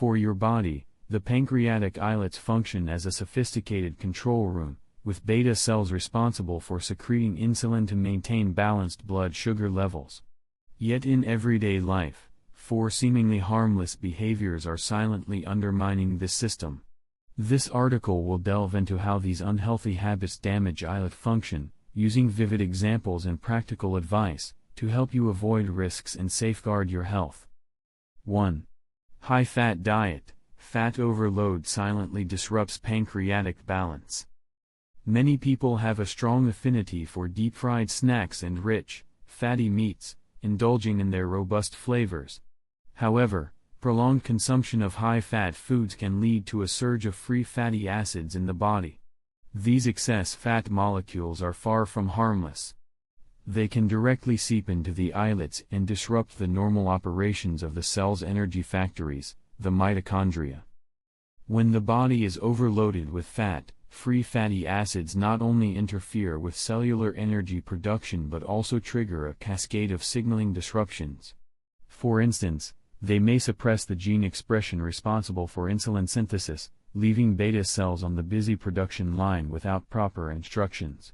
For your body, the pancreatic islets function as a sophisticated control room, with beta cells responsible for secreting insulin to maintain balanced blood sugar levels. Yet in everyday life, 4 seemingly harmless behaviors are silently undermining this system. This article will delve into how these unhealthy habits damage islet function, using vivid examples and practical advice, to help you avoid risks and safeguard your health. 1. High-fat diet. Fat overload silently disrupts pancreatic balance. Many people have a strong affinity for deep-fried snacks and rich, fatty meats, indulging in their robust flavors. However, prolonged consumption of high-fat foods can lead to a surge of free fatty acids in the body. These excess fat molecules are far from harmless. They can directly seep into the islets and disrupt the normal operations of the cell's energy factories, the mitochondria. When the body is overloaded with fat, free fatty acids not only interfere with cellular energy production but also trigger a cascade of signaling disruptions. For instance, they may suppress the gene expression responsible for insulin synthesis, leaving beta cells on the busy production line without proper instructions.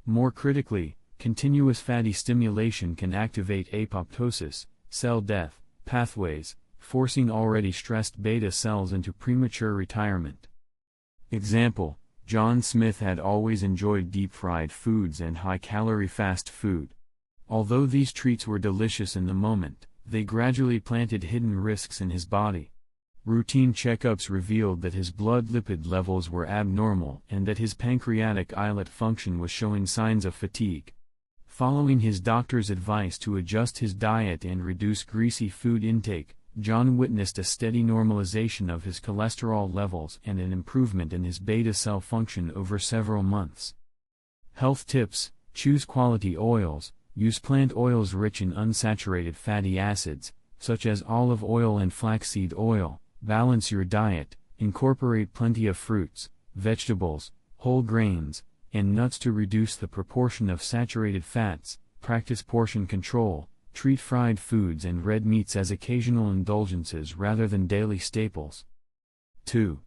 More critically, continuous fatty stimulation can activate apoptosis, cell death, pathways, forcing already stressed beta cells into premature retirement. Example: John Smith had always enjoyed deep-fried foods and high-calorie fast food. Although these treats were delicious in the moment, they gradually planted hidden risks in his body. Routine checkups revealed that his blood lipid levels were abnormal and that his pancreatic islet function was showing signs of fatigue. Following his doctor's advice to adjust his diet and reduce greasy food intake, John witnessed a steady normalization of his cholesterol levels and an improvement in his beta cell function over several months. Health tips: choose quality oils. Use plant oils rich in unsaturated fatty acids, such as olive oil and flaxseed oil. Balance your diet. Incorporate plenty of fruits, vegetables, whole grains, and nuts to reduce the proportion of saturated fats. Practice portion control. Treat fried foods and red meats as occasional indulgences rather than daily staples. 2.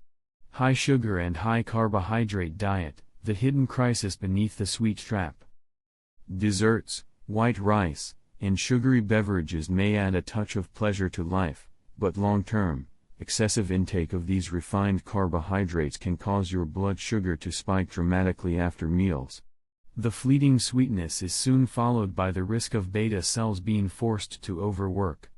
High sugar and high carbohydrate diet. The hidden crisis beneath the sweet trap. Desserts, white rice, and sugary beverages may add a touch of pleasure to life, but long-term, excessive intake of these refined carbohydrates can cause your blood sugar to spike dramatically after meals. The fleeting sweetness is soon followed by the risk of beta cells being forced to overwork.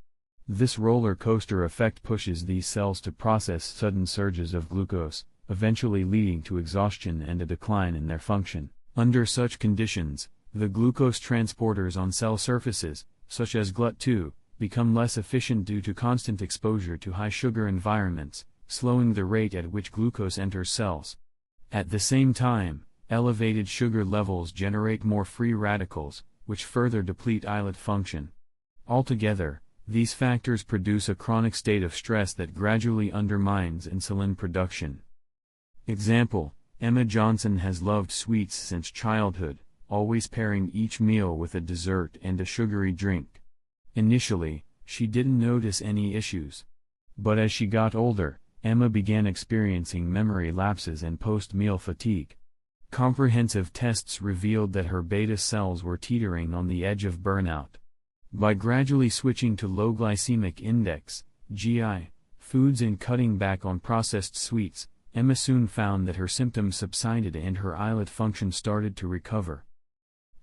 This roller coaster effect pushes these cells to process sudden surges of glucose, eventually leading to exhaustion and a decline in their function. Under such conditions, the glucose transporters on cell surfaces, such as GLUT2, become less efficient due to constant exposure to high-sugar environments, slowing the rate at which glucose enters cells. At the same time, elevated sugar levels generate more free radicals, which further deplete islet function. Altogether, these factors produce a chronic state of stress that gradually undermines insulin production. Example: Emma Johnson has loved sweets since childhood, always pairing each meal with a dessert and a sugary drink. Initially, she didn't notice any issues. But as she got older, Emma began experiencing memory lapses and post-meal fatigue. Comprehensive tests revealed that her beta cells were teetering on the edge of burnout. By gradually switching to low glycemic index (GI) foods and cutting back on processed sweets, Emma soon found that her symptoms subsided and her islet function started to recover.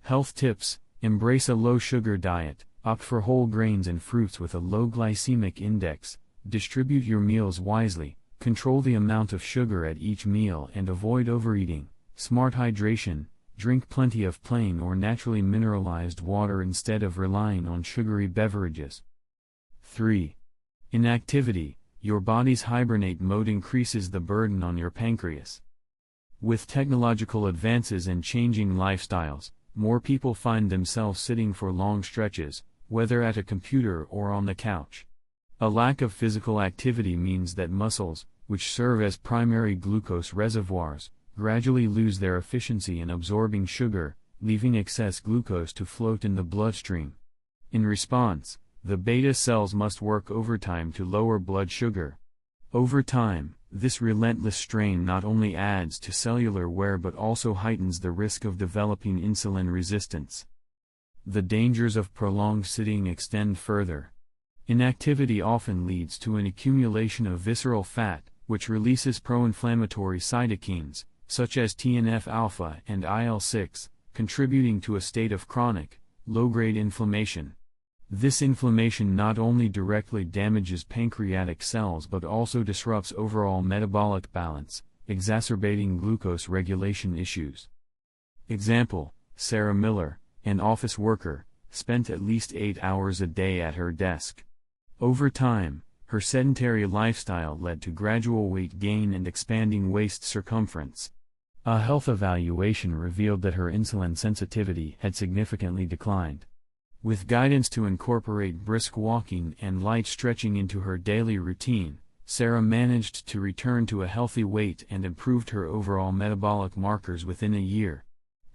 Health tips: embrace a low-sugar diet, opt for whole grains and fruits with a low glycemic index, distribute your meals wisely, control the amount of sugar at each meal and avoid overeating. Smart hydration: drink plenty of plain or naturally mineralized water instead of relying on sugary beverages. 3. Inactivity: your body's hibernate mode increases the burden on your pancreas. With technological advances and changing lifestyles, more people find themselves sitting for long stretches, whether at a computer or on the couch. A lack of physical activity means that muscles, which serve as primary glucose reservoirs, gradually lose their efficiency in absorbing sugar, leaving excess glucose to float in the bloodstream. In response, the beta cells must work overtime to lower blood sugar. Over time, this relentless strain not only adds to cellular wear but also heightens the risk of developing insulin resistance. The dangers of prolonged sitting extend further. Inactivity often leads to an accumulation of visceral fat, which releases pro-inflammatory cytokines, such as TNF-alpha and IL-6, contributing to a state of chronic, low-grade inflammation. This inflammation not only directly damages pancreatic cells but also disrupts overall metabolic balance, exacerbating glucose regulation issues. Example: Sarah Miller, an office worker, spent at least 8 hours a day at her desk. Over time, her sedentary lifestyle led to gradual weight gain and expanding waist circumference. A health evaluation revealed that her insulin sensitivity had significantly declined. With guidance to incorporate brisk walking and light stretching into her daily routine, Sarah managed to return to a healthy weight and improved her overall metabolic markers within a year.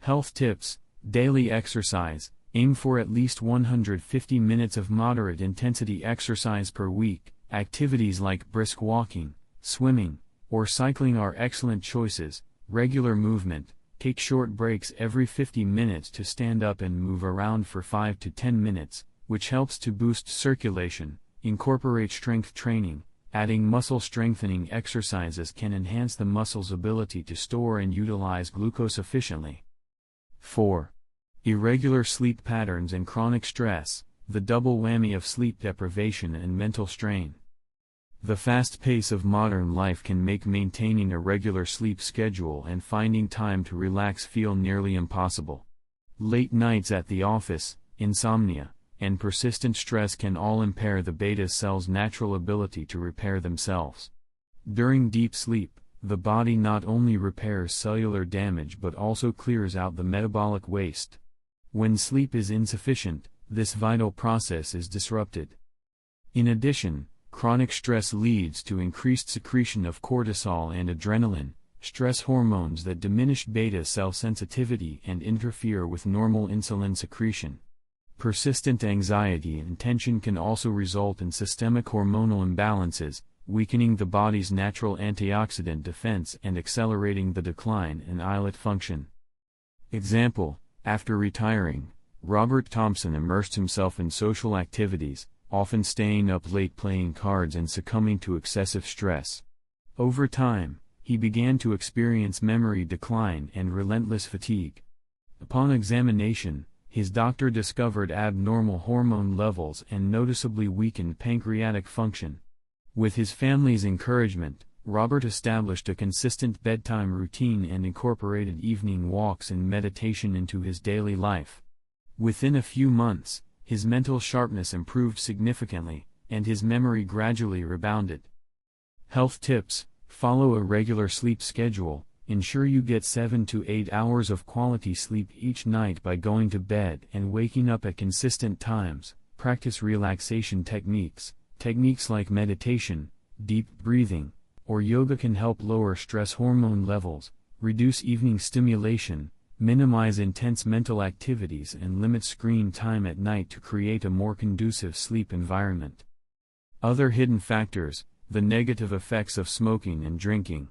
Health tips: daily exercise. Aim for at least 150 minutes of moderate intensity exercise per week. Activities like brisk walking, swimming, or cycling are excellent choices. Regular movement. Take short breaks every 50 minutes to stand up and move around for 5 to 10 minutes, which helps to boost circulation. Incorporate strength training. Adding muscle strengthening exercises can enhance the muscle's ability to store and utilize glucose efficiently. 4. Irregular sleep patterns and chronic stress, the double whammy of sleep deprivation and mental strain. The fast pace of modern life can make maintaining a regular sleep schedule and finding time to relax feel nearly impossible. Late nights at the office, insomnia, and persistent stress can all impair the beta cell's natural ability to repair themselves. During deep sleep, the body not only repairs cellular damage but also clears out the metabolic waste. When sleep is insufficient, this vital process is disrupted. In addition, chronic stress leads to increased secretion of cortisol and adrenaline, stress hormones that diminish beta cell sensitivity and interfere with normal insulin secretion. Persistent anxiety and tension can also result in systemic hormonal imbalances, weakening the body's natural antioxidant defense and accelerating the decline in islet function. Example: after retiring, Robert Thompson immersed himself in social activities, often staying up late playing cards and succumbing to excessive stress. Over time, he began to experience memory decline and relentless fatigue. Upon examination, his doctor discovered abnormal hormone levels and noticeably weakened pancreatic function. With his family's encouragement, Robert established a consistent bedtime routine and incorporated evening walks and meditation into his daily life. Within a few months, his mental sharpness improved significantly, and his memory gradually rebounded. Health tips: follow a regular sleep schedule. Ensure you get 7 to 8 hours of quality sleep each night by going to bed and waking up at consistent times. Practice relaxation techniques. Techniques like meditation, deep breathing, or yoga can help lower stress hormone levels, reduce evening stimulation, minimize intense mental activities and limit screen time at night to create a more conducive sleep environment. Other hidden factors: the negative effects of smoking and drinking.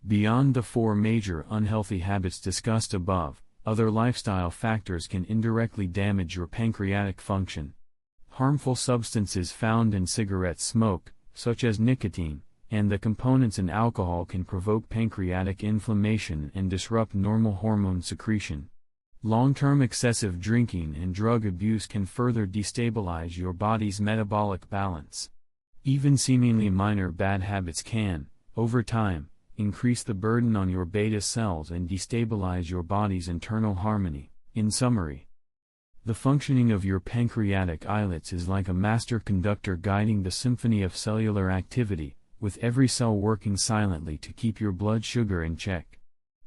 Beyond the 4 major unhealthy habits discussed above, other lifestyle factors can indirectly damage your pancreatic function. Harmful substances found in cigarette smoke, such as nicotine, and the components in alcohol can provoke pancreatic inflammation and disrupt normal hormone secretion. Long-term excessive drinking and drug abuse can further destabilize your body's metabolic balance. Even seemingly minor bad habits can, over time, increase the burden on your beta cells and destabilize your body's internal harmony. In summary, the functioning of your pancreatic islets is like a master conductor guiding the symphony of cellular activity, with every cell working silently to keep your blood sugar in check.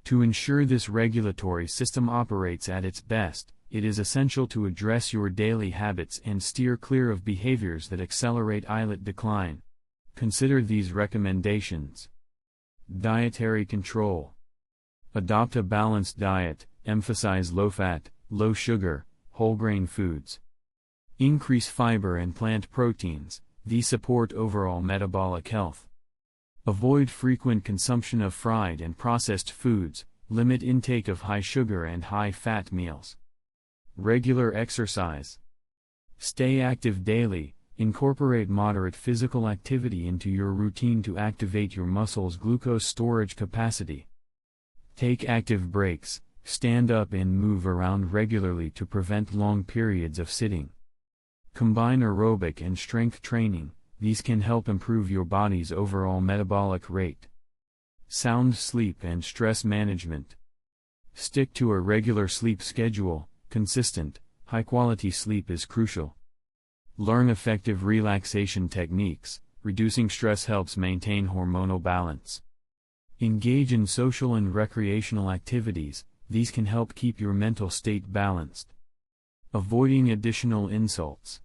To ensure this regulatory system operates at its best, it is essential to address your daily habits and steer clear of behaviors that accelerate islet decline. Consider these recommendations. Dietary control. Adopt a balanced diet, emphasize low-fat, low-sugar, whole-grain foods. Increase fiber and plant proteins, these support overall metabolic health. Avoid frequent consumption of fried and processed foods, limit intake of high sugar and high fat meals. Regular exercise. Stay active daily, incorporate moderate physical activity into your routine to activate your muscles' glucose storage capacity. Take active breaks, stand up and move around regularly to prevent long periods of sitting. Combine aerobic and strength training, these can help improve your body's overall metabolic rate. Sound sleep and stress management. Stick to a regular sleep schedule. Consistent, high-quality sleep is crucial. Learn effective relaxation techniques. Reducing stress helps maintain hormonal balance. Engage in social and recreational activities, these can help keep your mental state balanced. Avoiding additional insults.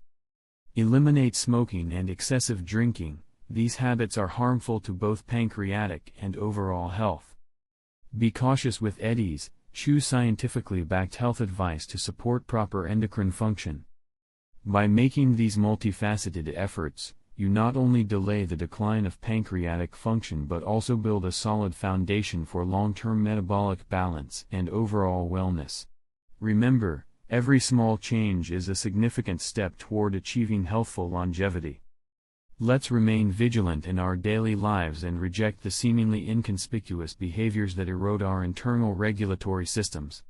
Eliminate smoking and excessive drinking, these habits are harmful to both pancreatic and overall health. Be cautious with eddies, choose scientifically backed health advice to support proper endocrine function. By making these multifaceted efforts, you not only delay the decline of pancreatic function but also build a solid foundation for long-term metabolic balance and overall wellness. Remember, every small change is a significant step toward achieving healthful longevity. Let's remain vigilant in our daily lives and reject the seemingly inconspicuous behaviors that erode our internal regulatory systems.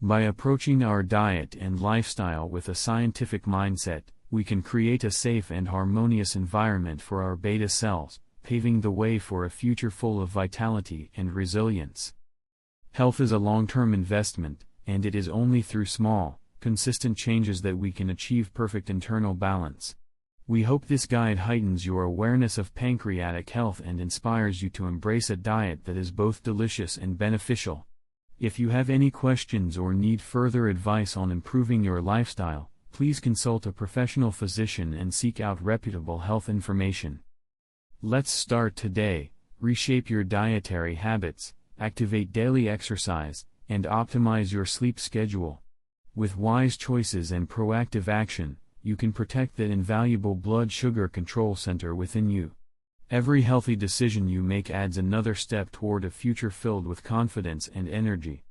By approaching our diet and lifestyle with a scientific mindset, we can create a safe and harmonious environment for our beta cells, paving the way for a future full of vitality and resilience. Health is a long-term investment, and it is only through small, consistent changes that we can achieve perfect internal balance. We hope this guide heightens your awareness of pancreatic health and inspires you to embrace a diet that is both delicious and beneficial. If you have any questions or need further advice on improving your lifestyle, please consult a professional physician and seek out reputable health information. Let's start today. Reshape your dietary habits, activate daily exercise, and optimize your sleep schedule. With wise choices and proactive action, you can protect that invaluable blood sugar control center within you. Every healthy decision you make adds another step toward a future filled with confidence and energy.